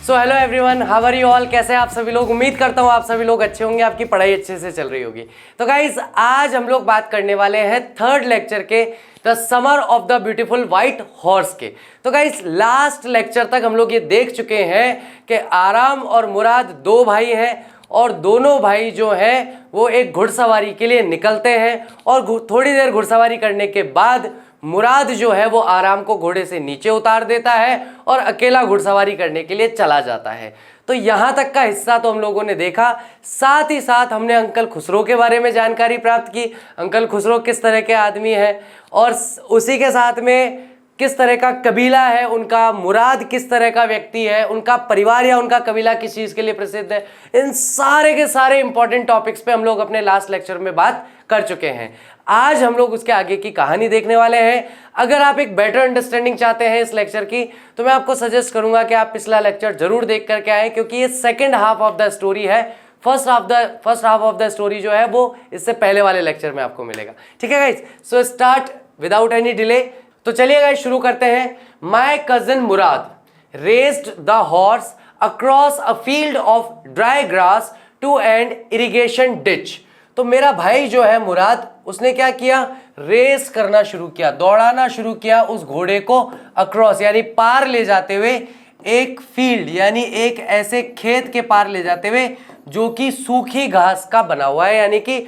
So hello everyone, how are you all. कैसे हैं आप सभी लोग। उम्मीद करता हूँ आप सभी लोग अच्छे होंगे, आपकी पढ़ाई अच्छे से चल रही होगी। तो गाइज आज हम लोग बात करने वाले हैं थर्ड लेक्चर के the summer of the beautiful white horse के। तो गाइज लास्ट लेक्चर तक हम लोग ये देख चुके हैं कि आराम और मुराद दो भाई हैं और दोनों भाई जो हैं वो एक घुड़सवारी के लिए निकलते हैं और थोड़ी देर घुड़सवारी करने के बाद मुराद जो है वो आराम को घोड़े से नीचे उतार देता है और अकेला घुड़सवारी करने के लिए चला जाता है। तो यहाँ तक का हिस्सा तो हम लोगों ने देखा, साथ ही साथ हमने अंकल खुसरो के बारे में जानकारी प्राप्त की। अंकल खुसरो किस तरह के आदमी हैं और उसी के साथ में किस तरह का कबीला है उनका, मुराद किस तरह का व्यक्ति है, उनका परिवार या उनका कबीला किस चीज़ के लिए प्रसिद्ध है। इन सारे के सारे इंपॉर्टेंट टॉपिक्स पे हम लोग अपने लास्ट लेक्चर में बात कर चुके हैं। आज हम लोग उसके आगे की कहानी देखने वाले हैं। अगर आप एक बेटर अंडरस्टैंडिंग चाहते हैं इस लेक्चर की तो मैं आपको सजेस्ट करूंगा कि आप पिछला लेक्चर जरूर देख करके आए, क्योंकि ये second half of the story है। First half of the story जो है वो इससे पहले वाले लेक्चर में आपको मिलेगा। ठीक है guys, so start without any delay. तो चलिए गाइज शुरू करते हैं। My cousin Mourad raced the horse across a field of dry grass to an irrigation ditch. तो मेरा भाई जो है मुराद, उसने क्या किया, रेस करना शुरू किया, दौड़ाना शुरू किया उस घोड़े को अक्रॉस यानी पार ले जाते हुए एक फील्ड यानी एक ऐसे खेत के पार ले जाते हुए जो कि सूखी घास का बना हुआ है। यानी कि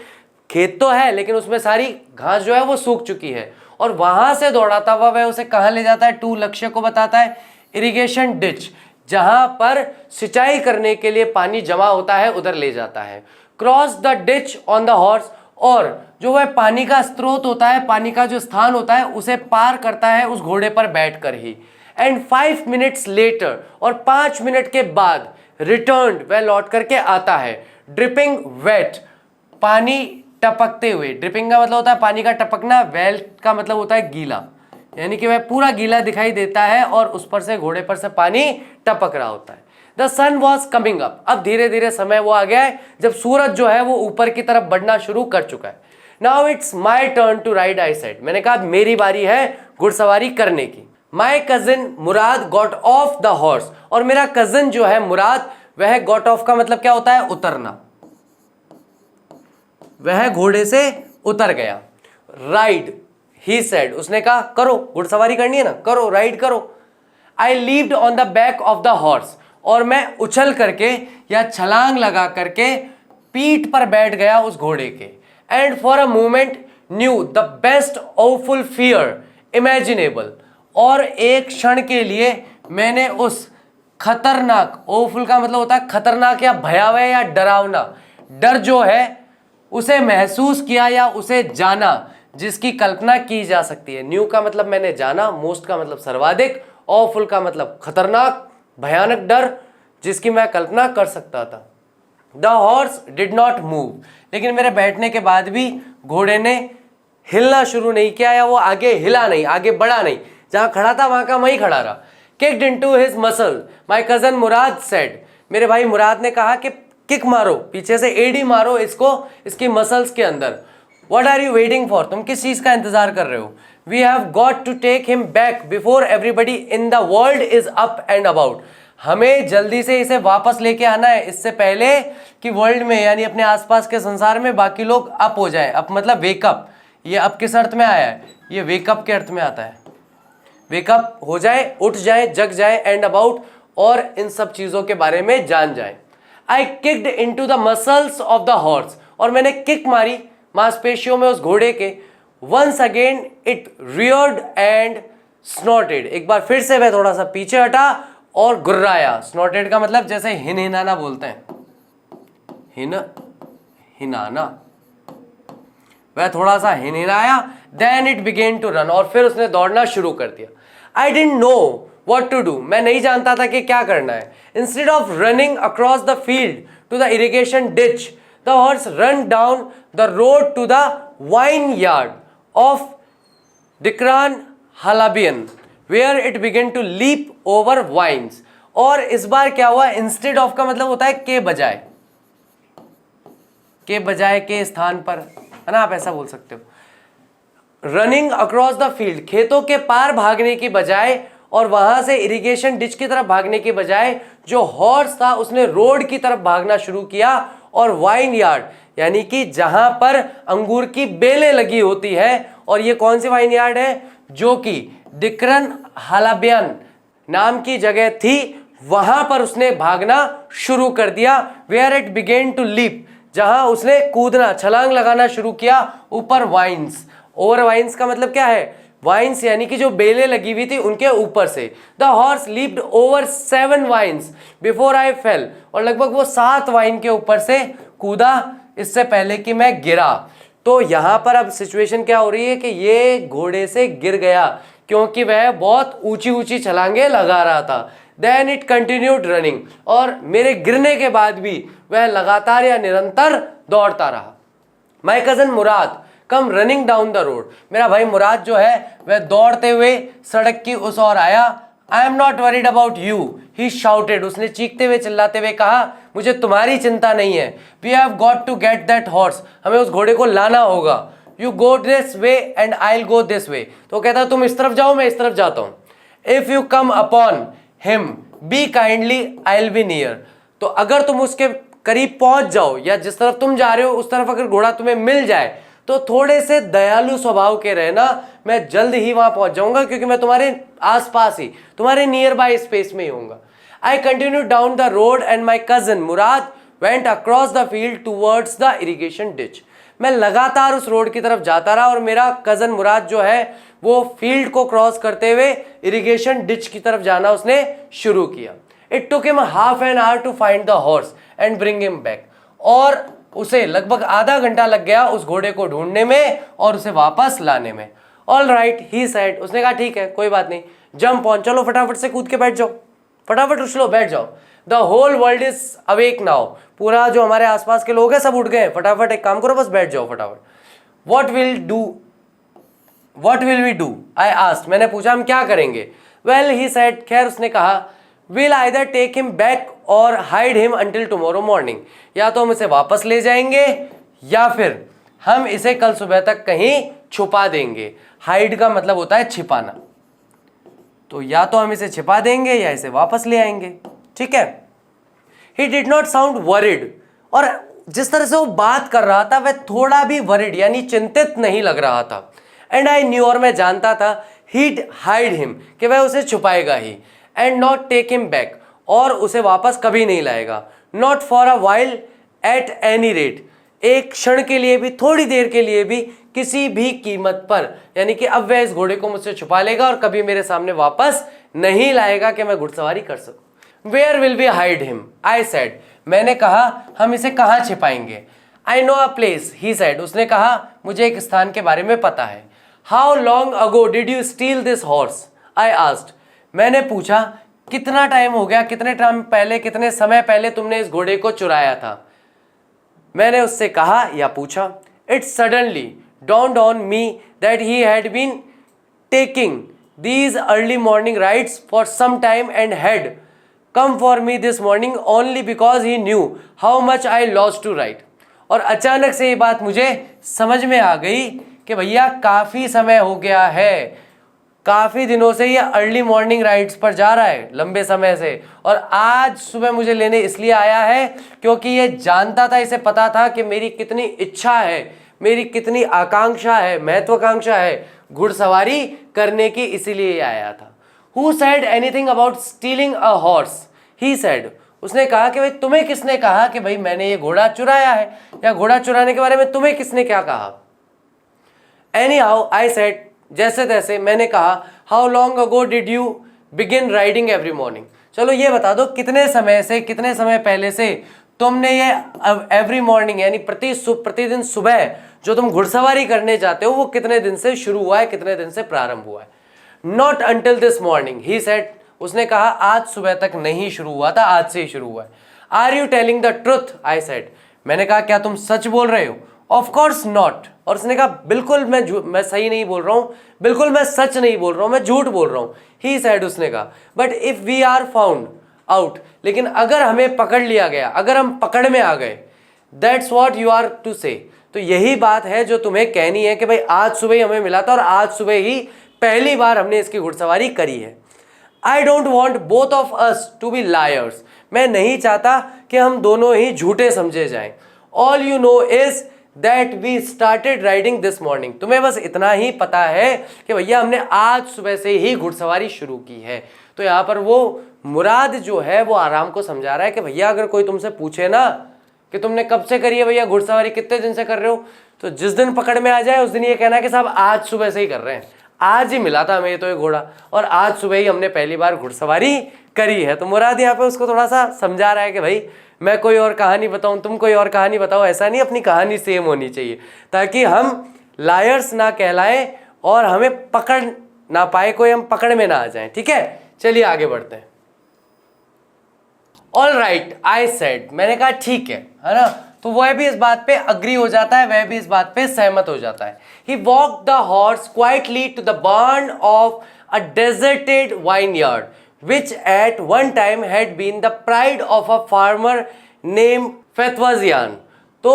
खेत तो है लेकिन उसमें सारी घास जो है वो सूख चुकी है और वहां से दौड़ाता हुआ वह उसे कहां ले जाता है, टू लक्ष्य को बताता है, इरिगेशन डिच, जहां पर सिंचाई करने के लिए पानी जमा होता है उधर ले जाता है। Cross the ditch on the horse, और जो वह पानी का स्रोत होता है, पानी का जो स्थान होता है उसे पार करता है उस घोड़े पर बैठकर ही। एंड 5 मिनट्स लेटर, और 5 मिनट के बाद रिटर्न, वह लौट करके आता है, ड्रिपिंग वेट, पानी टपकते हुए। ड्रिपिंग का मतलब होता है पानी का टपकना, वेट का मतलब होता है गीला, यानी कि वह पूरा गीला दिखाई देता है और उस पर से, घोड़े पर से पानी टपक रहा होता है। The sun was coming up, अब धीरे धीरे समय वो आ गया है जब सूरज जो है वो ऊपर की तरफ बढ़ना शुरू कर चुका है। Now it's my turn to ride, I said, मैंने कहा मेरी बारी है घुड़सवारी करने की। My cousin Mourad got off the horse, और मेरा कजिन जो है मुराद, वह गॉट ऑफ का मतलब क्या होता है, उतरना, वह घोड़े से उतर गया। राइड, ही सेड, उसने कहा करो, घुड़सवारी करनी है ना, करो, राइड करो। I leaped on the back of the horse, और मैं उछल करके या छलांग लगा करके पीठ पर बैठ गया उस घोड़े के। And for a moment new the best awful fear imaginable, और एक क्षण के लिए मैंने उस खतरनाक, ऑफुल का मतलब होता है खतरनाक या भयावह या डरावना, डर जो है उसे महसूस किया या उसे जाना जिसकी कल्पना की जा सकती है। न्यू का मतलब मैंने जाना, मोस्ट का मतलब सर्वाधिक, ऑफुल का मतलब खतरनाक भयानक डर जिसकी मैं कल्पना कर सकता था। The horse did not move, लेकिन मेरे बैठने के बाद भी घोड़े ने हिलना शुरू नहीं किया या वो आगे हिला नहीं, आगे बढ़ा नहीं, जहां खड़ा था वहां का वहीं खड़ा रहा। Kicked into his muscle, my cousin Mourad said, मेरे भाई मुराद ने कहा कि किक मारो, पीछे से एडी मारो इसको, इसकी मसल्स के अंदर। What are you waiting for, तुम किस चीज का इंतजार कर रहे हो। We have got to take him back before everybody in the world is up and about, हमें जल्दी से इसे वापस लेके आना है, इससे पहले कि वर्ल्ड में यानी अपने आसपास के संसार में बाकी लोग अप हो जाए। अप मतलब वेकअप, ये अप किस अर्थ में आया है, ये वेकअप के अर्थ में आता है, वेकअप हो जाए, उठ जाए, जग जाए, एंड अबाउट, और इन सब चीजों के बारे में जान जाए। I kicked into the muscles of the horse, और मैंने किक मारी मांसपेशियों में उस घोड़े के। Once again it reared and snorted, एक बार फिर से वह थोड़ा सा पीछे हटा और गुर्राया। स्नॉटेड का मतलब जैसे हिनहिनाना बोलते हैं, हिनाना, वह थोड़ा सा हिनहिनाया। Then it began to run, और फिर उसने दौड़ना शुरू कर दिया। I didn't know what to do, मैं नहीं जानता था कि क्या करना है। Instead of running across the field to the irrigation ditch, the horse run down the road to the vineyard of Dikran Halabian, where it began to leap over vines. और इस बार क्या हुआ, इंस्टेड ऑफ का मतलब होता है के बजाय, के बजाय के स्थान पर, है ना, आप ऐसा बोल सकते हो। रनिंग अक्रॉस द फील्ड, खेतों के पार भागने की बजाय और वहां से इरिगेशन डिच की तरफ भागने के बजाय जो हॉर्स था उसने रोड की तरफ भागना शुरू किया और वाइन यार्ड यानी कि जहां पर अंगूर की बेलें लगी होती है, और ये कौन सी वाइन यार्ड है, जो कि डिक्रन हालाबियन नाम की जगह थी, वहां पर उसने भागना शुरू कर दिया। Where it began to leap, जहां उसने कूदना छलांग लगाना शुरू किया ऊपर वाइन्स। ओवर वाइन्स का मतलब क्या है, वाइन्स यानी कि जो बेलें लगी हुई थी उनके ऊपर से। The horse leaped over 7 vines before I fell, और लगभग वो 7 वाइन के ऊपर से कूदा इससे पहले कि मैं गिरा। तो यहां पर अब सिचुएशन क्या हो रही है कि ये घोड़े से गिर गया क्योंकि वह बहुत ऊंची ऊंची छलांगे लगा रहा था। देन इट कंटिन्यूड रनिंग, और मेरे गिरने के बाद भी वह लगातार या निरंतर दौड़ता रहा। माई cousin Murad come running down the road, मेरा भाई मुराद जो है वह दौड़ते हुए सड़क की उस ओर आया। I am not worried about you, he shouted, उसने चीखते हुए चिल्लाते हुए कहा, मुझे तुम्हारी चिंता नहीं है। We have got to get that horse, हमें उस घोड़े को लाना होगा। You go this way and I will go this way, तो कहता तुम इस तरफ जाओ मैं इस तरफ जाता हूं। If you come upon him B kindly I will be near, तो अगर तुम उसके करीब पहुंच जाओ या जिस तरफ तुम जा रहे हो उस तरफ अगर घोड़ा तुम्हें मिल जाए तो थोड़े से दयालु स्वभाव के रहना, मैं जल्द ही वहां पहुंच जाऊंगा क्योंकि मैं तुम्हारे आसपास ही, तुम्हारे नियर बाय स्पेस में ही होऊंगा। I continue down the road and my cousin Murad went across the field towards the irrigation ditch, मैं लगातार उस रोड की तरफ जाता रहा और मेरा कजन मुराद जो है वो फील्ड को क्रॉस करते हुए इरिगेशन डिच की तरफ जाना उसने शुरू किया। It took him half an hour to find the horse and bring him back, और उसे लगभग आधा घंटा लग गया उस घोड़े को ढूंढने में और उसे वापस लाने में। ऑल राइट ही सेड, उसने कहा ठीक है कोई बात नहीं, जंप ऑन, चलो फटाफट से कूद के बैठ जाओ, फटाफट उछलो बैठ जाओ। The whole world is awake now, पूरा जो हमारे आसपास के लोग हैं सब उठ गए, फटाफट एक काम करो बस बैठ जाओ फटाफट। What will we do I asked, मैंने पूछा हम क्या करेंगे। वेल ही सेड, खैर उसने कहा, will either take him back और hide him until tomorrow morning, या तो हम इसे वापस ले जाएंगे या फिर हम इसे कल सुबह तक कहीं छुपा देंगे। हाइड का मतलब होता है छिपाना, तो या तो हम इसे छिपा देंगे या इसे वापस ले आएंगे, ठीक है। He did not sound worried, और जिस तरह से वो बात कर रहा था वह थोड़ा भी वरिड यानी चिंतित नहीं लग रहा था। एंड आई न्यू, और मैं जानता था, he'd हाइड हिम, कि वह उसे छुपाएगा ही, and not take him back, और उसे वापस कभी नहीं लाएगा। Not for a while at any rate, एक क्षण के लिए भी, थोड़ी देर के लिए भी, किसी भी कीमत पर, यानी कि अब वह इस घोड़े को मुझसे छुपा लेगा और कभी मेरे सामने वापस नहीं लाएगा कि मैं घुड़सवारी कर सकूं। Where will we hide him I said, मैंने कहा हम इसे कहाँ छिपाएंगे। I know a place he said, उसने कहा मुझे एक स्थान के बारे में पता है। How long ago did you steel this horse I asked, मैंने पूछा कितना टाइम हो गया, कितने टाइम पहले, कितने समय पहले तुमने इस घोड़े को चुराया था। मैंने उससे कहा या पूछा, it suddenly dawned on me that he had been taking these early morning rides for some time and had come for me this morning only because he knew how much I lost to ride। और अचानक से ये बात मुझे समझ में आ गई कि भैया काफ़ी समय हो गया है, काफ़ी दिनों से ये अर्ली मॉर्निंग राइड्स पर जा रहा है लंबे समय से, और आज सुबह मुझे लेने इसलिए आया है क्योंकि ये जानता था, इसे पता था कि मेरी कितनी इच्छा है, मेरी कितनी आकांक्षा है, महत्वाकांक्षा है घुड़सवारी करने की, इसीलिए ये आया था। Who said anything about stealing a horse? He said, उसने कहा कि भाई तुम्हें किसने कहा कि भाई मैंने ये घोड़ा चुराया है, या घोड़ा चुराने के बारे में तुम्हें किसने क्या कहा। Anyhow, I said, जैसे तैसे मैंने कहा, How long ago did you begin riding every morning? चलो ये बता दो कितने समय से, कितने समय पहले से तुमने ये एवरी मॉर्निंग यानी प्रतिदिन सुबह जो तुम घुड़सवारी करने जाते हो वो कितने दिन से शुरू हुआ है, कितने दिन से प्रारंभ हुआ है। Not until this morning he said, उसने कहा आज सुबह तक नहीं शुरू हुआ था, आज से ही शुरू हुआ है। Are you telling the truth I said, मैंने कहा क्या तुम सच बोल रहे हो। ऑफ कोर्स नॉट, और उसने कहा बिल्कुल मैं सही नहीं बोल रहा हूँ, बिल्कुल मैं सच नहीं बोल रहा हूँ, मैं झूठ बोल रहा हूँ। ही सेड, उसने कहा but if we are found out, लेकिन अगर हमें पकड़ लिया गया, अगर हम पकड़ में आ गए, that's what you are to say, तो यही बात है जो तुम्हें कहनी है कि भाई आज सुबह ही हमें मिला था और आज सुबह ही पहली बार हमने इसकी घुड़सवारी करी है। I don't want both of us to be liars, मैं नहीं चाहता कि हम दोनों ही झूठे समझे जाएं। All you know is that we started riding this morning, तुम्हें बस इतना ही पता है कि भैया हमने आज सुबह से ही घुड़सवारी शुरू की है। तो यहाँ पर वो मुराद जो है वो आराम को समझा रहा है कि भैया अगर कोई तुमसे पूछे ना कि तुमने कब से करी है भैया घुड़सवारी, कितने दिन से कर रहे हो, तो जिस दिन पकड़ में आ जाए उस दिन ये कहना है कि साहब आज सुबह से ही कर रहे हैं, आज ही मिला था हमें तो ये घोड़ा और आज सुबह ही हमने पहली बार घुड़सवारी करी है। तो मुराद यहाँ पे उसको थोड़ा सा समझा रहा है कि भाई मैं कोई और कहानी बताऊं, तुम कोई और कहानी बताओ, ऐसा नहीं, अपनी कहानी सेम होनी चाहिए ताकि हम लायर्स ना कहलाएं और हमें पकड़ ना पाए कोई, हम पकड़ में ना आ जाएं। ठीक है, चलिए आगे बढ़ते हैं। ऑल राइट आई सेड, मैंने कहा ठीक है ना। तो वह भी इस बात पे अग्री हो जाता है, वह भी इस बात पे सहमत हो जाता है। He walk the horse quietly to the barn of a deserted vineyard which at one time had been the pride of a farmer named फेतवाजियान। तो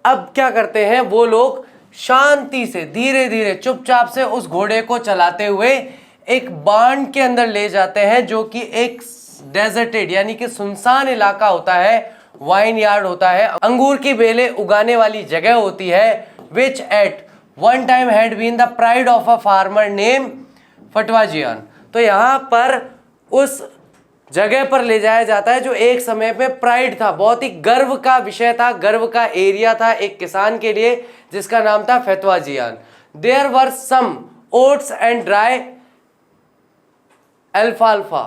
अब क्या करते हैं वो लोग, शांति से धीरे धीरे चुपचाप से उस घोड़े को चलाते हुए एक बार्न के अंदर ले जाते हैं जो कि एक डेजर्टेड यानी कि सुनसान इलाका होता है, वाइन यार्ड होता है, अंगूर की बेलें उगाने वाली जगह होती है, which at one time had been the pride of a farmer named फेतवाजियान। तो यहाँ पर उस जगह पर ले जाया जाता है जो एक समय पे प्राइड था, बहुत ही गर्व का विषय था, गर्व का एरिया था एक किसान के लिए जिसका नाम था Fetvajian. There were some oats and dry अल्फाल्फा,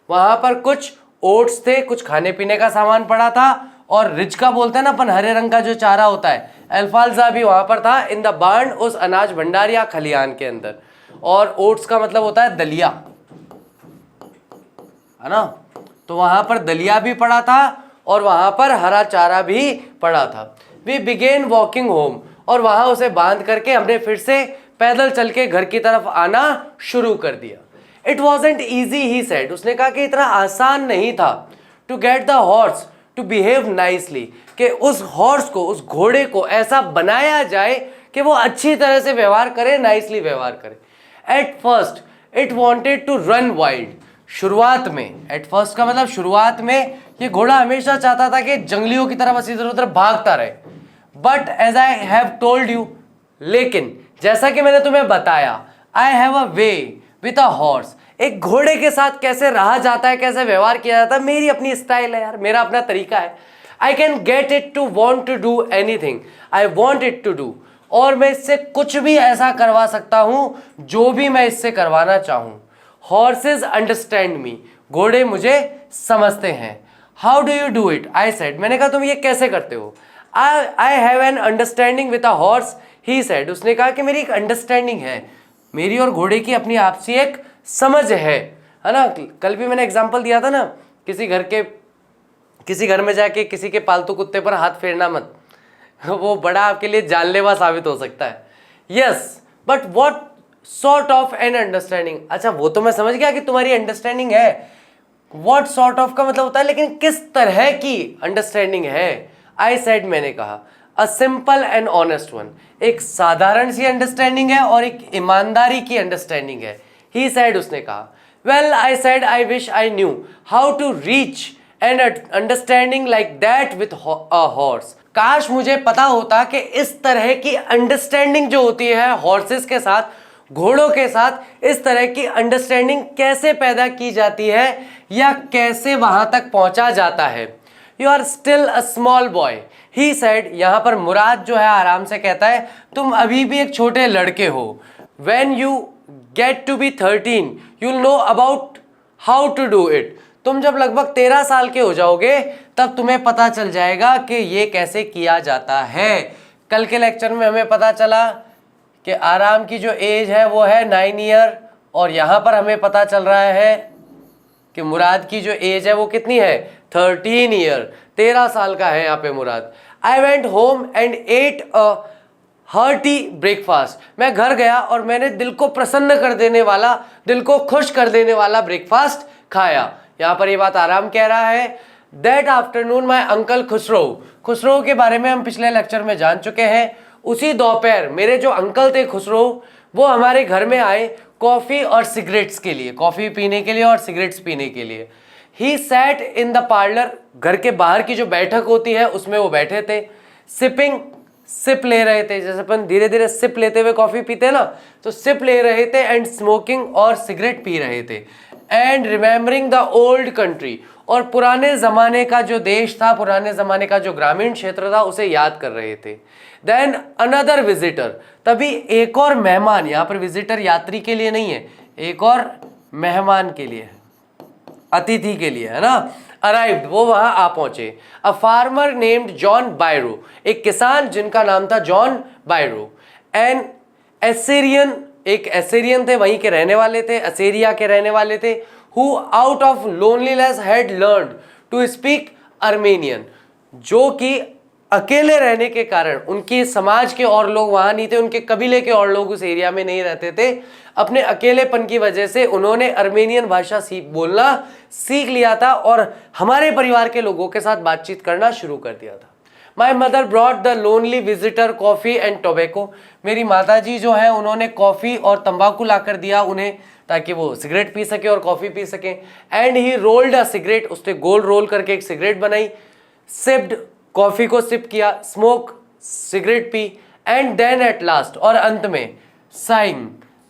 वहां पर कुछ ओट्स थे, कुछ खाने पीने का सामान पड़ा था, और रिचका बोलते हैं ना अपन, हरे रंग का जो चारा होता है, अल्फाल्फा भी वहां पर था। इन द बार्न, उस अनाज भंडार या खलियान के अंदर। और ओट्स का मतलब होता है दलिया, है ना। तो वहां पर दलिया भी पड़ा था और वहां पर हरा चारा भी पड़ा था। वी बिगेन वॉकिंग होम, और वहां उसे बांध करके हमने फिर से पैदल चल के घर की तरफ आना शुरू कर दिया। It wasn't easy he said, उसने कहा कि इतना आसान नहीं था to get the horse to behave nicely, कि उस हॉर्स को, उस घोड़े को ऐसा बनाया जाए कि वो अच्छी तरह से व्यवहार करे, नाइसली व्यवहार करे। At first it wanted to run wild, शुरुआत में, एट फर्स्ट का मतलब शुरुआत में, ये घोड़ा हमेशा चाहता था कि जंगलियों की तरह बस इधर उधर भागता रहे। But as I have told you, लेकिन जैसा कि मैंने तुम्हें बताया, I have a way with a horse, एक घोड़े के साथ कैसे रहा जाता है, कैसे व्यवहार किया जाता है, मेरी अपनी स्टाइल है यार, मेरा अपना तरीका है। I can get it to want to do anything I want it to do, और मैं इससे कुछ भी ऐसा करवा सकता हूं जो भी मैं इससे करवाना चाहूं। हॉर्सेज अंडरस्टैंड मी, घोड़े मुझे समझते हैं। How do you do it, I said, मैंने कहा तुम ये कैसे करते हो। I have an understanding with a horse, he said, उसने कहा कि मेरी एक अंडरस्टैंडिंग है, मेरी और घोड़े की अपनी आपसी एक समझ है ना। कल भी मैंने एग्जांपल दिया था ना, किसी घर में जाके किसी के पालतू कुत्ते पर हाथ फेरना मत, वो बड़ा आपके लिए जानलेवा साबित हो सकता है। Yes but what sort of an understanding, अच्छा वो तो मैं समझ गया कि तुम्हारी अंडरस्टैंडिंग है, व्हाट सॉर्ट ऑफ का मतलब होता है लेकिन किस तरह की अंडरस्टैंडिंग है। आई सेड, मैंने कहा, a simple and honest one, एक साधारण सी अंडरस्टैंडिंग है और एक ईमानदारी की अंडरस्टैंडिंग है। ही सेड, उसने कहा, well I said I wish I knew how to reach an understanding like that with a horse, काश मुझे पता होता कि इस तरह की अंडरस्टैंडिंग जो होती है हॉर्सेस के साथ, घोड़ों के साथ, इस तरह की अंडरस्टैंडिंग कैसे पैदा की जाती है या कैसे वहां तक पहुंचा जाता है। You are still a small boy, he said, यहां पर मुराद जो है आराम से कहता है तुम अभी भी एक छोटे लड़के हो। When you get to be 13 you'll know about how to do it, तुम जब लगभग 13 साल के हो जाओगे तब तुम्हें पता चल जाएगा कि ये कैसे किया जाता है। कल के लेक्चर में हमें पता चला कि आराम की जो एज है वो है 9 ईयर, और यहाँ पर हमें पता चल रहा है कि मुराद की जो एज है वो कितनी है, 13 ईयर, 13 साल का है यहाँ पे Mourad. I went home and ate a hearty breakfast, मैं घर गया और मैंने दिल को प्रसन्न कर देने वाला, दिल को खुश कर देने वाला ब्रेकफास्ट खाया। यहाँ पर ये बात आराम कह रहा है। That afternoon my uncle Khusro के बारे में हम पिछले लेक्चर में जान चुके हैं। उसी दोपहर मेरे जो अंकल थे खुसरो, वो हमारे घर में आए कॉफी और सिगरेट्स के लिए, कॉफी पीने के लिए और सिगरेट्स पीने के लिए। He sat in the parlour, घर के बाहर की जो बैठक होती है उसमें वो बैठे थे। सिपिंग, सिप ले रहे थे, जैसे अपन धीरे धीरे सिप लेते हुए कॉफी पीते हैं ना, तो सिप ले रहे थे। एंड स्मोकिंग, और सिगरेट पी रहे थे। And remembering the old country, और पुराने ज़माने का जो देश था, पुराने ज़माने का जो ग्रामीण क्षेत्र था उसे याद कर रहे थे। देन अनदर विजिटर, तभी एक और मेहमान, यहाँ पर विजिटर यात्री के लिए नहीं है, एक और मेहमान के लिए, अतिथि के लिए, है ना, अराइव्ड, वो वहां आ पहुंचे। A farmer named John Byro, एक किसान जिनका नाम था जॉन बायरो। एन एसेरियन, एक एसेरियन थे, वहीं के रहने वाले थे, असेरिया के रहने वाले थे। Who out of loneliness had learn to speak Armenian, जो कि अकेले रहने के कारण, उनके समाज के और लोग वहां नहीं थे, उनके कबीले के और लोग उस एरिया में नहीं रहते थे, अपने अकेलेपन की वजह से उन्होंने अर्मेनियन भाषा बोलना सीख लिया था और हमारे परिवार के लोगों के साथ बातचीत करना शुरू कर दिया था। My mother brought the lonely visitor coffee and tobacco, मेरी माताजी जो है उन्होंने कॉफ़ी और तंबाकू लाकर दिया उन्हें, ताकि वो सिगरेट पी सके और कॉफ़ी पी सके। And he rolled a cigarette, उसने गोल रोल करके एक सिगरेट बनाई। सिप्ड, कॉफ़ी को सिप किया। स्मोक, सिगरेट पी। एंड देन एट लास्ट, और अंत में, साइंग,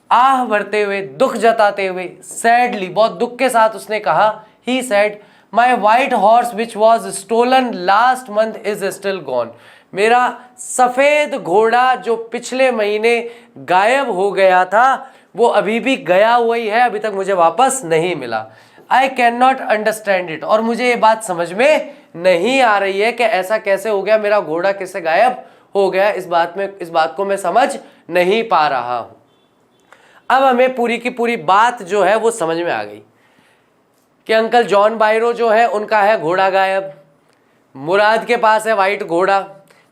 आह भरते हुए, दुख जताते हुए, सैडली, बहुत दुख के साथ उसने कहा, he said, my white horse which was stolen last month is still gone, मेरा सफ़ेद घोड़ा जो पिछले महीने गायब हो गया था वो अभी भी गया हुआ ही है, अभी तक मुझे वापस नहीं मिला। I can not understand it, और मुझे ये बात समझ में नहीं आ रही है कि ऐसा कैसे हो गया, मेरा घोड़ा कैसे गायब हो गया, इस बात को मैं समझ नहीं पा रहा हूं। अब हमें पूरी की पूरी बात जो है वो समझ में आ गई कि अंकल जॉन बायरो जो है उनका है घोड़ा गायब, मुराद के पास है वाइट घोड़ा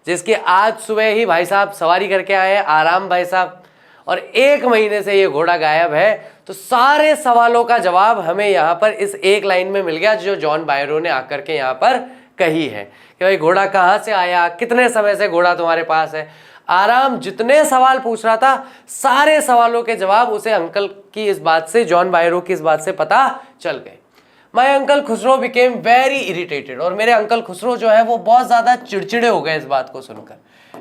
जिसकी आज सुबह ही भाई साहब सवारी करके आए हैं, आराम भाई साहब, और 1 महीने से ये घोड़ा गायब है। तो सारे सवालों का जवाब हमें यहाँ पर इस एक लाइन में मिल गया जो जॉन बायरो ने आकर के यहाँ पर कही है कि भाई घोड़ा कहाँ से आया, कितने समय से घोड़ा तुम्हारे पास है। आराम जितने सवाल पूछ रहा था सारे सवालों के जवाब उसे अंकल की इस बात से, जॉन बायरो की इस बात से पता चल गए। माई uncle Khusro became very irritated, और मेरे अंकल खुसरो जो है वो बहुत ज़्यादा चिड़चिड़े हो गए इस बात को सुनकर।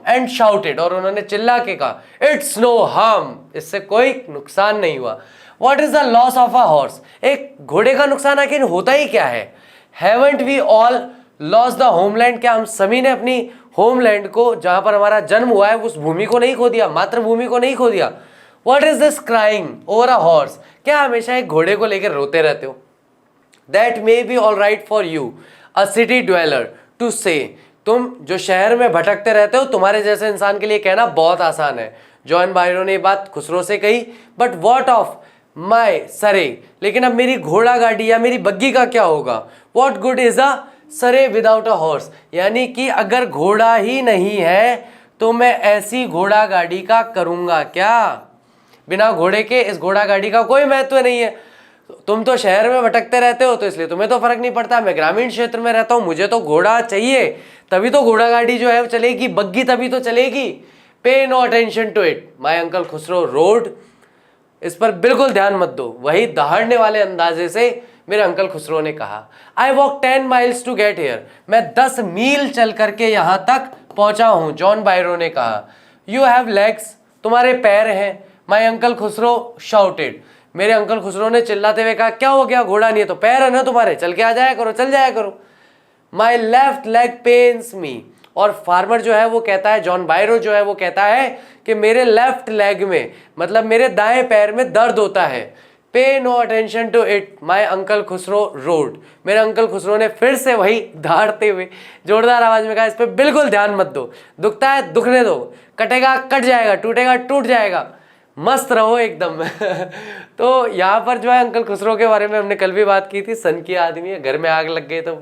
एंड शाउटेड, और उन्होंने चिल्ला के कहा, इट्स नो हार्म, इससे कोई नुकसान नहीं हुआ। What is the loss of a horse, एक घोड़े का नुकसान आखिर होता ही क्या है। Haven't we all lost the homeland, क्या हम सभी ने अपनी होमलैंड को, जहां पर हमारा जन्म हुआ है, उस भूमि को नहीं खो दिया, मातृभूमि को नहीं खो दिया। What is this crying over a horse, क्या हमेशा एक घोड़े को लेकर रोते रहते हो। That may be all right for you a city dweller to say, तुम जो शहर में भटकते रहते हो तुम्हारे जैसे इंसान के लिए कहना बहुत आसान है। जॉन बायरो ने ये बात खुसरो से कही। बट वॉट ऑफ माई सरे, लेकिन अब मेरी घोड़ा गाड़ी या मेरी बग्गी का क्या होगा। वॉट गुड इज अ सरे विदाउट अ हॉर्स, यानी कि अगर घोड़ा ही नहीं है तो मैं ऐसी घोड़ा गाड़ी का करूँगा क्या। बिना घोड़े के इस घोड़ा गाड़ी का कोई महत्व नहीं है। तुम तो शहर में भटकते रहते हो तो इसलिए तुम्हें तो फर्क नहीं पड़ता, मैं ग्रामीण क्षेत्र में रहता हूँ, मुझे तो घोड़ा चाहिए, तभी तो घोड़ा गाड़ी जो है वो चलेगी, बग्गी तभी तो चलेगी। Pay no attention to it, my uncle Khosrove roared, इस पर बिल्कुल ध्यान मत दो, वही दहाड़ने वाले अंदाजे से मेरे अंकल खुसरो ने कहा। I walk 10 miles to get here, मैं 10 मील चल करके यहाँ तक पहुँचा हूँ, जॉन बायरो ने कहा। यू हैव लेग्स, तुम्हारे पैर हैं, माई अंकल खुसरो शाउटेड, मेरे अंकल खुसरो ने चिल्लाते हुए कहा, क्या हो गया, घोड़ा नहीं है तो पैर है ना तुम्हारे, चल के आ जाया करो, चल जाया करो। माई लेफ्ट लेग पेन्स मी, और फार्मर जो है वो कहता है, जॉन बायरो जो है वो कहता है कि मेरे लेफ्ट लेग में, मतलब मेरे दाएं पैर में दर्द होता है। Pay no attention to it, my uncle Khosrove roared, मेरे अंकल खुसरो ने फिर से वही दहाड़ते हुए जोरदार आवाज में कहा, इस पर बिल्कुल ध्यान मत दो, दुखता है दुखने दो, कटेगा कट जाएगा, टूटेगा टूट जाएगा, मस्त रहो एकदम। तो यहाँ पर जो है अंकल खुसरो के बारे में हमने कल भी बात की थी, सन की आदमी है, घर में आग लग गई तो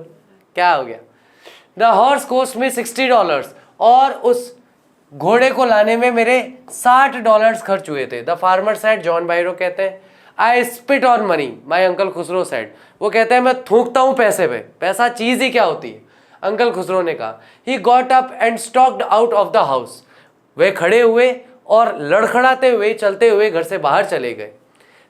क्या हो गया। द हॉर्स कॉस्ट में $60, और उस घोड़े को लाने में मेरे $60 खर्च हुए थे। द फार्मर सेड, जॉन बायरो कहते हैं, आई spit on money, my uncle Khusro said, वो कहते हैं मैं थूकता हूँ पैसे पे, पैसा चीज़ ही क्या होती है। अंकल खुसरो ने कहा, he got up and stalked out of the house, वे खड़े हुए और लड़खड़ाते हुए चलते हुए घर से बाहर चले गए।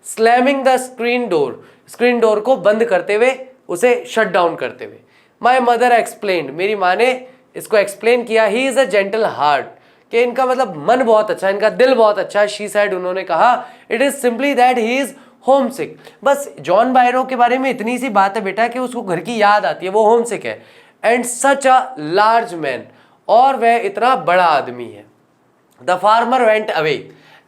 स्लैमिंग द स्क्रीन डोर को बंद करते हुए, उसे शट डाउन करते हुए। माई मदर एक्सप्लेन्ड, मेरी माँ ने इसको एक्सप्लेन किया, he is a gentle heart, कि इनका मतलब मन बहुत अच्छा है, इनका दिल बहुत अच्छा है। शी सैड, उन्होंने कहा, it is simply that he is homesick. बस जॉन बायरो के बारे में इतनी सी बात है बेटा कि उसको घर की याद आती है, वो होम सिक है। And such a large man, और वह इतना बड़ा आदमी है। The farmer went away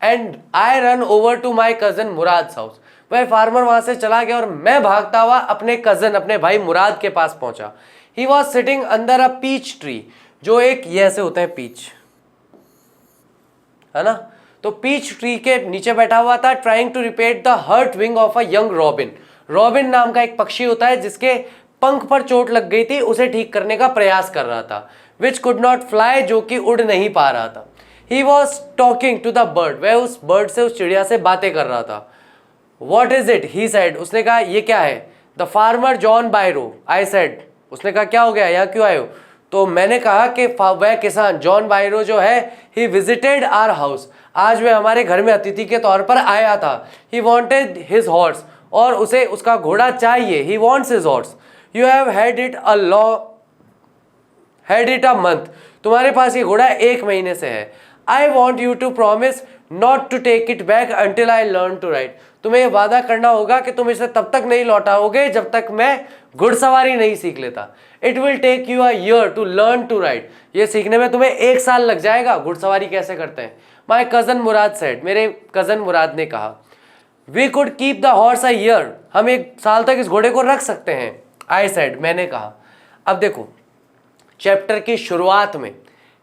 and I ran over to my cousin Mourad house. वह फार्मर वहां से चला गया और मैं भागता हुआ अपने कजन, अपने भाई मुराद के पास पहुंचा। He was sitting under a peach tree, जो एक ये ऐसे होते हैं पीच, है ना, तो पीच ट्री के नीचे बैठा हुआ था, trying to repair the hurt wing of a young robin. Robin नाम का एक पक्षी होता है जिसके पंख पर चोट लग गई थी, उसे ठीक करने का प्रयास कर रहा था। विच कुड नॉट फ्लाई, जो कि उड़ नहीं पा रहा था। He was talking to the bird, वह उस बर्ड से, उस चिड़िया से बातें कर रहा था। What is it, he said, उसने कहा ये क्या है। The farmer John बायरो, I said, उसने कहा क्या हो गया, यहाँ क्यों आए हो। तो मैंने कहा कि वह किसान जॉन बायरो जो है, ही विजिटेड आवर हाउस, आज वह हमारे घर में अतिथि के तौर पर आया था। ही वॉन्टेड हिज हॉर्स, और उसे उसका घोड़ा चाहिए। He wants his horse. You have had it a month, तुम्हारे पास ये घोड़ा 1 महीने से है। I want you to promise not to take it back until I learn to ride, तुम्हें वादा करना होगा कि तुम इसे तब तक नहीं लौटाओगे जब तक मैं घुड़सवारी नहीं सीख लेता। It will take you a year to learn to ride, ये सीखने में तुम्हें 1 साल लग जाएगा घुड़सवारी कैसे करते हैं। माई कजन मुराद सेड, मेरे कजन मुराद ने कहा, we could keep the horse a year, हम 1 साल तक इस घोड़े को रख सकते हैं। आई सेड, मैंने कहा। अब देखो चैप्टर की शुरुआत में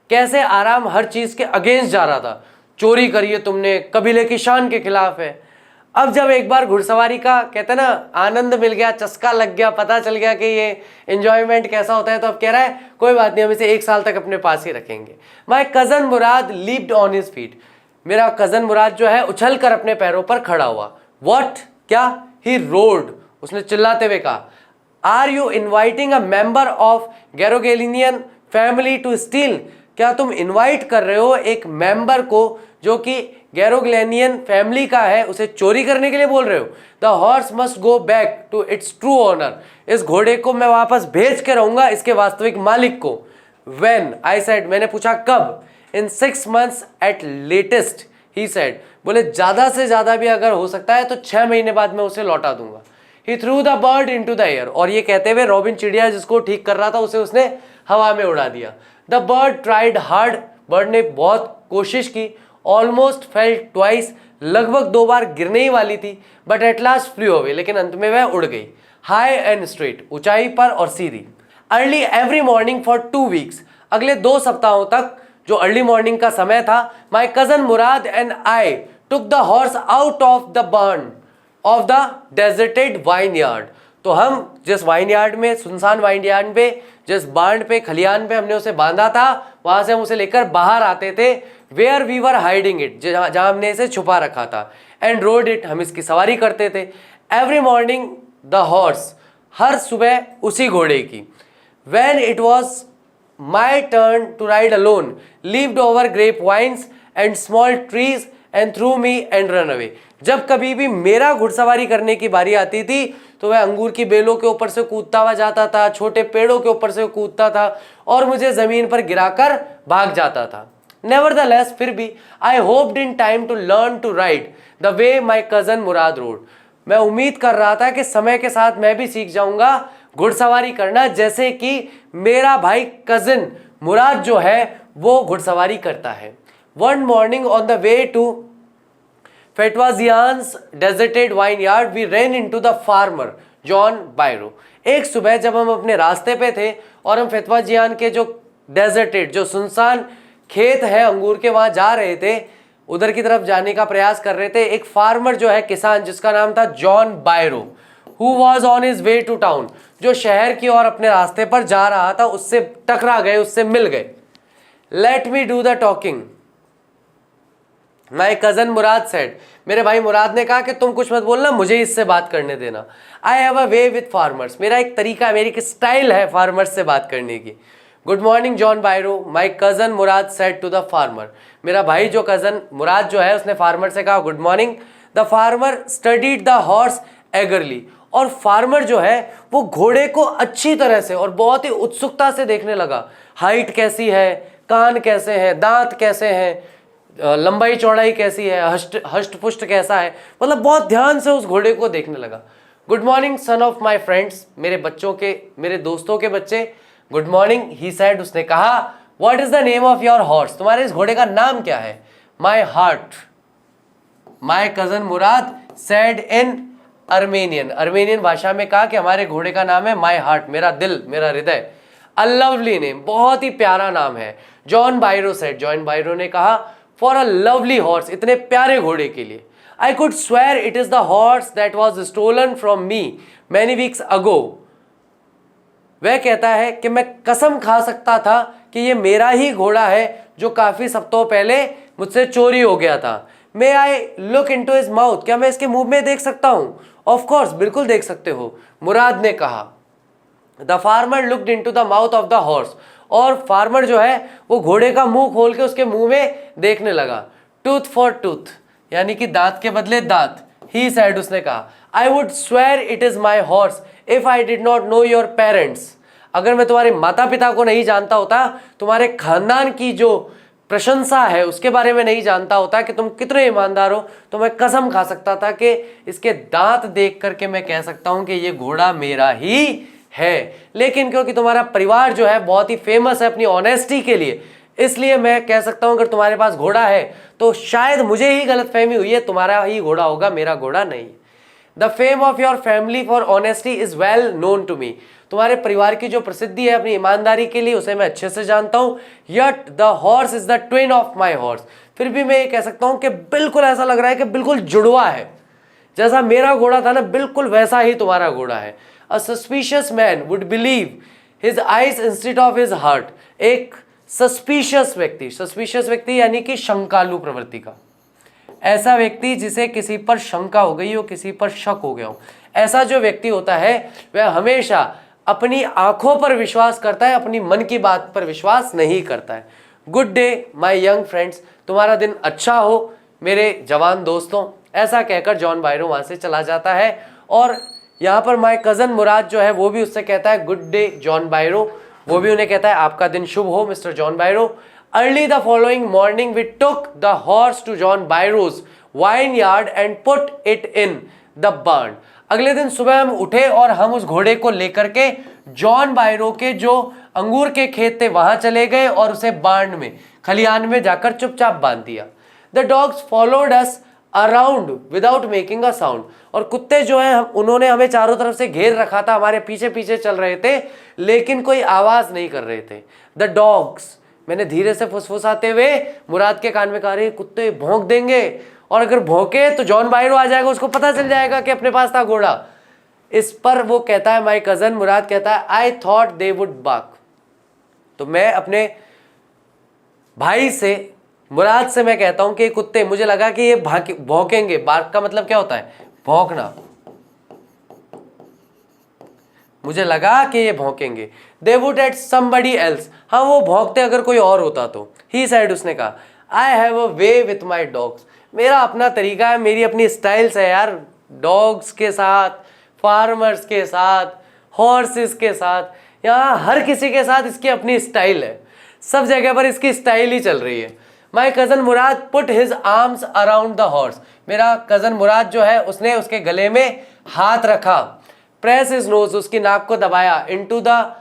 कैसे आराम हर चीज के अगेंस्ट जा रहा था, चोरी करिए तुमने, कबीले की शान के खिलाफ है। अब जब एक बार घुड़सवारी का कहते हैं ना आनंद मिल गया, चस्का लग गया, पता चल गया कि ये एंजॉयमेंट कैसा होता है, तो अब कह रहा है कोई बात नहीं, हम इसे 1 साल तक अपने पास ही रखेंगे। माई cousin Murad leaped on his feet, मेरा कजन मुराद जो है उछल कर अपने पैरों पर खड़ा हुआ। वॉट, क्या। ही रोड, उसने चिल्लाते हुए कहा, are you inviting a member of Garoghlanian family to steal, क्या तुम इन्वाइट कर रहे हो एक मेंबर को जो कि गैरोग्लेनियन फैमिली का है, उसे चोरी करने के लिए बोल रहे हो। The horse must go back to its true owner, इस घोड़े को मैं वापस भेज के रहूंगा इसके वास्तविक मालिक को। वेन, आई सेड, मैंने पूछा कब। In 6 months at latest, he said, बोले ज्यादा से ज्यादा भी अगर हो सकता है तो 6 महीने बाद मैं उसे लौटा दूंगा। He threw the bird into the air, और ये कहते हुए रॉबिन चिड़िया जिसको ठीक कर रहा था उसे उसने हवा में उड़ा दिया। The bird tried hard, bird ने बहुत कोशिश की। ऑलमोस्ट फेल ट्वाइस, लगभग 2 बार गिरने ही वाली थी। But at last flu away, लेकिन अंत में वह उड़ गई। हाई एंड स्ट्रेट, ऊंचाई पर और सीधी। Early every morning for 2 weeks, अगले 2 सप्ताहों तक जो अर्ली मॉर्निंग का समय था, माई cousin Murad and I took the horse out of the burn of the deserted wine yard, तो हम जिस वाइन यार्ड में, सुनसान वाइन यार्ड पे, जिस बांड पे, खलियान पे हमने उसे बांधा था, वहां से हम उसे लेकर बाहर आते थे। Where we were hiding it, जहां हमने इसे छुपा रखा था। एंड रोड इट, हम इसकी सवारी करते थे। एवरी मॉर्निंग द हॉर्स, हर सुबह उसी घोड़े की। When it was my turn to ride alone, leaped over grape vines and small trees and threw me and ran away, जब कभी भी मेरा घुड़सवारी करने की बारी आती थी तो वह अंगूर की बेलों के ऊपर से कूदता हुआ जाता था, छोटे पेड़ों के ऊपर से कूदता था और मुझे जमीन पर गिराकर भाग जाता था। नेवरदलेस, फिर भी, I hoped in time to learn to ride the way my cousin Mourad rode, मैं उम्मीद कर रहा था कि समय के साथ मैं भी सीख जाऊंगा घुड़सवारी करना, जैसे कि मेरा भाई कजन मुराद जो है वो घुड़सवारी करता है। One morning on the way to Fetvajian's deserted vineyard we ran into the farmer John Byro, एक सुबह जब हम अपने रास्ते पे थे और हम फेटवाजियान के जो डेजर्टेड, जो सुनसान खेत है अंगूर के, वहां जा रहे थे, उधर की तरफ जाने का प्रयास कर रहे थे। एक फार्मर जो है, किसान, जिसका नाम था John Byro, who was on his way to town, जो शहर की ओर अपने रास्ते पर जा रहा था, उससे टकरा गए, उससे मिल गए। Let me do the talking, my cousin Mourad said, मेरे भाई मुराद ने कहा कि तुम कुछ मत बोलना, मुझे इससे बात करने देना। आई have a way with farmers, मेरा एक तरीका, मेरी एक स्टाइल है फार्मर्स से बात करने की। Good morning John Byro, my cousin Mourad said to the farmer, मेरा भाई जो कजन मुराद जो है उसने फार्मर से कहा good morning. The the farmer studied the horse eagerly, और फार्मर जो है वो घोड़े को अच्छी तरह से और बहुत ही उत्सुकता से देखने लगा। हाइट कैसी है, कान कैसे हैं, दांत कैसे हैं, लंबाई चौड़ाई कैसी है, हष्ट पुष्ट कैसा है, मतलब बहुत ध्यान से उस घोड़े को देखने लगा। Good morning son of my friends, मेरे दोस्तों के बच्चे, गुड मॉर्निंग ही सेड, उसने कहा। What is the name of your horse, तुम्हारे इस घोड़े का नाम क्या है? My heart, my cousin Mourad said in Armenian भाषा में कहा कि हमारे घोड़े का नाम है माई हार्ट, मेरा दिल, मेरा हृदय। अ लवली नेम, बहुत ही प्यारा नाम है। जॉन बायरो सेड, जॉन बायरो ने कहा, फॉर अ लवली हॉर्स, इतने प्यारे घोड़े के लिए। I could swear it is the horse that was stolen from me many weeks ago, वह कहता है कि मैं कसम खा सकता था कि ये मेरा ही घोड़ा है जो काफी सप्ताहों पहले मुझसे चोरी हो गया था। May I look into his mouth, क्या मैं इसके मुंह में देख सकता हूं? ऑफ कोर्स, बिल्कुल देख सकते हो, मुराद ने कहा। The farmer looked into the mouth of the horse, और फार्मर जो है वो घोड़े का मुंह खोल के उसके मुंह में देखने लगा। टूथ फॉर टूथ, यानी कि दांत के बदले दांत। ही सेड, उसने कहा, I would swear it is my horse if I did not know your parents, अगर मैं तुम्हारे माता पिता को नहीं जानता होता, तुम्हारे खानदान की जो प्रशंसा है उसके बारे में नहीं जानता होता कि तुम कितने ईमानदार हो, तो मैं कसम खा सकता था कि इसके दांत देख करके मैं कह सकता हूं कि ये घोड़ा मेरा ही है। लेकिन क्योंकि तुम्हारा परिवार जो है बहुत ही फेमस है अपनी ऑनेस्टी के लिए, इसलिए मैं कह सकता हूं अगर तुम्हारे पास घोड़ा है तो शायद मुझे ही गलतफहमी हुई है, तुम्हारा ही घोड़ा होगा, मेरा घोड़ा नहीं। The fame of your family for honesty is well known to me, तुम्हारे परिवार की जो प्रसिद्धि है अपनी ईमानदारी के लिए उसे मैं अच्छे से जानता हूं। Yet the horse is the twin of my horse, फिर भी मैं ये कह सकता हूं कि बिल्कुल ऐसा लग रहा है कि बिल्कुल जुड़वा है, जैसा मेरा घोड़ा था ना बिल्कुल वैसा ही तुम्हारा घोड़ा है। A suspicious man would believe his eyes instead of his heart, एक सस्पिशियस व्यक्ति यानी कि शंकालु प्रवृत्ति का, ऐसा व्यक्ति जिसे किसी पर शंका हो गई हो, किसी पर शक हो गया हो, ऐसा जो व्यक्ति होता है वह हमेशा अपनी आंखों पर विश्वास करता है, अपनी मन की बात पर विश्वास नहीं करता है। Good day my young friends, तुम्हारा दिन अच्छा हो मेरे जवान दोस्तों, ऐसा कहकर जॉन बायरो वहां से चला जाता है। और यहाँ पर माय कजन मुराद जो है वो भी उससे कहता है गुड डे जॉन बायरो, वो भी उन्हें कहता है आपका दिन शुभ हो mister John Byro. Early the following morning we took the horse to John Byro's vineyard and put it in the barn, अगले दिन सुबह हम उठे और हम उस घोड़े को लेकर के जॉन बायरो के जो अंगूर के खेत थे वहां चले गए और उसे बार्न में, खलियान में जाकर चुपचाप बांध दिया। The dogs followed us around without making a sound, और कुत्ते जो है उन्होंने हमें चारों तरफ से घेर रखा था, हमारे पीछे पीछे चल रहे थे लेकिन कोई आवाज नहीं कर रहे थे। द डॉग्स, मैंने धीरे से फुसफुसाते हुए मुराद के कान में कहा, रहे कुत्ते भौंक देंगे और अगर भौंके तो जॉन बायरो आ जाएगा, उसको पता चल जाएगा कि अपने पास था घोड़ा। इस पर वो कहता है, माय कजन मुराद कहता है, I thought they would bark, तो मैं अपने भाई से मुराद से मैं कहता हूं कि कुत्ते, मुझे लगा कि ये भौंकेंगे। बार्क का मतलब क्या होता है? भौंकना। मुझे लगा कि ये भौंकेंगे। They would eat somebody else, हाँ वो भौंकते अगर कोई और होता तो। ही सेड, उसने कहा, आई have a way with my dogs, मेरा अपना तरीका है, मेरी अपनी स्टाइल्स है यार, डॉग्स के साथ, फार्मर्स के साथ, हॉर्सेस के साथ, यहाँ हर किसी के साथ इसकी अपनी स्टाइल है, सब जगह पर इसकी स्टाइल ही चल रही है। माई cousin Murad put his arms around the horse, मेरा कजन मुराद जो है उसने उसके गले में हाथ रखा। प्रेस हिज नोज, उसकी नाक को दबाया। इनटू द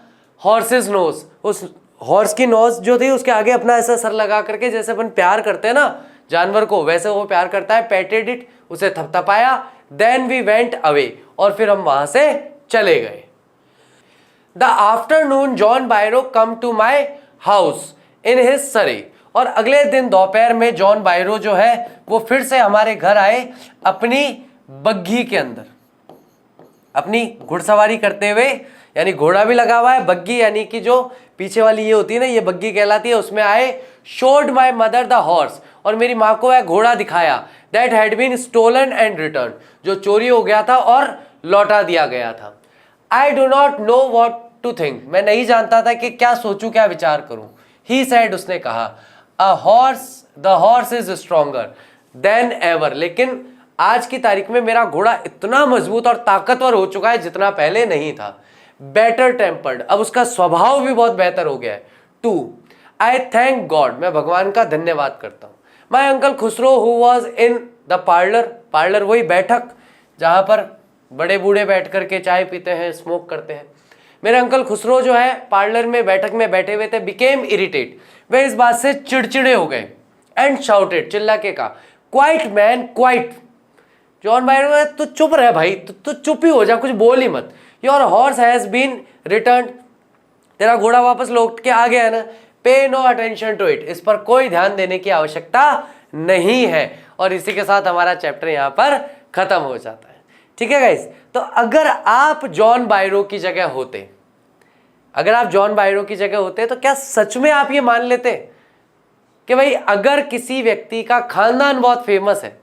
हॉर्सेस नोज, उस हॉर्स की नोज जो थी उसके आगे अपना ऐसा सर लगा करके, जैसे अपन प्यार करते हैं ना जानवर को, वैसे वो प्यार करता है। पेटेड इट, उसे थपथपाया। देन वी वेंट अवे, और फिर हम वहां से चले गए। The afternoon John Byro come to my house in his surrey, और अगले दिन दोपहर में जॉन बायरो जो है वो फिर से हमारे घर आए अपनी बग्घी के अंदर, अपनी घुड़सवारी करते हुए, यानी घोड़ा भी लगा हुआ है, बग्घी यानी कि जो पीछे वाली ये होती है ना, ये बग्घी कहलाती है, उसमें आए। Showed my mother the horse, और मेरी माँ को वह घोड़ा दिखाया। That had been stolen and return, जो चोरी हो गया था और लौटा दिया गया था। I do not know what to think, मैं नहीं जानता था कि क्या सोचूं, क्या विचार करूं। ही सेड, उसने कहा, the horse is stronger than ever, लेकिन आज की तारीख में मेरा घोड़ा इतना मजबूत और ताकतवर हो चुका है जितना पहले नहीं था। बेटर टेम्पर्ड, अब उसका स्वभाव भी बहुत बेहतर हो गया है। 2, आई थैंक गॉड, मैं भगवान का धन्यवाद करता हूँ। माई uncle Khusro who was in the parlour, parlour वही बैठक जहाँ पर बड़े बूढ़े बैठ करके चाय पीते हैं, स्मोक करते हैं। मेरे अंकल खुसरो जो है पार्लर में बैठक में बैठे हुए थे। बिकेम इरिटेट, वे इस बात से चिड़चिड़े हो गए। एंड शाउटेड, चिल्ला के कहा, क्वाइट मैन क्वाइट, जॉन बायरो तू चुप रहे भाई, तू चुप ही हो जा, कुछ बोल ही मत। Your horse has been return, तेरा घोड़ा वापस लौट के आ गया है ना। पे नो अटेंशन टू इट, इस पर कोई ध्यान देने की आवश्यकता नहीं है। और इसी के साथ हमारा चैप्टर यहाँ पर खत्म हो जाता है। ठीक है गाइस, तो अगर आप जॉन बायरो की जगह होते, अगर आप जॉन बायरो की जगह होते तो क्या सच में आप ये मान लेते कि भाई अगर किसी व्यक्ति का खानदान बहुत फेमस है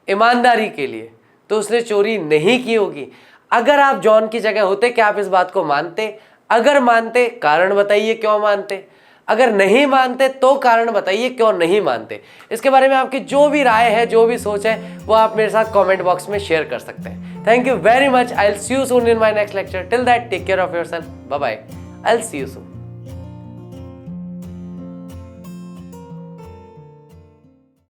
ईमानदारी के लिए तो उसने चोरी नहीं की होगी? अगर आप जॉन की जगह होते क्या आप इस बात को मानते? अगर मानते कारण बताइए क्यों मानते, अगर नहीं मानते तो कारण बताइए क्यों नहीं मानते। इसके बारे में आपकी जो भी राय है, जो भी सोच है, वो आप मेरे साथ कमेंट बॉक्स में शेयर कर सकते हैं। Thank you very much, I will see you soon in my next lecture. Till that take care of yourself, bye bye, I will see you soon.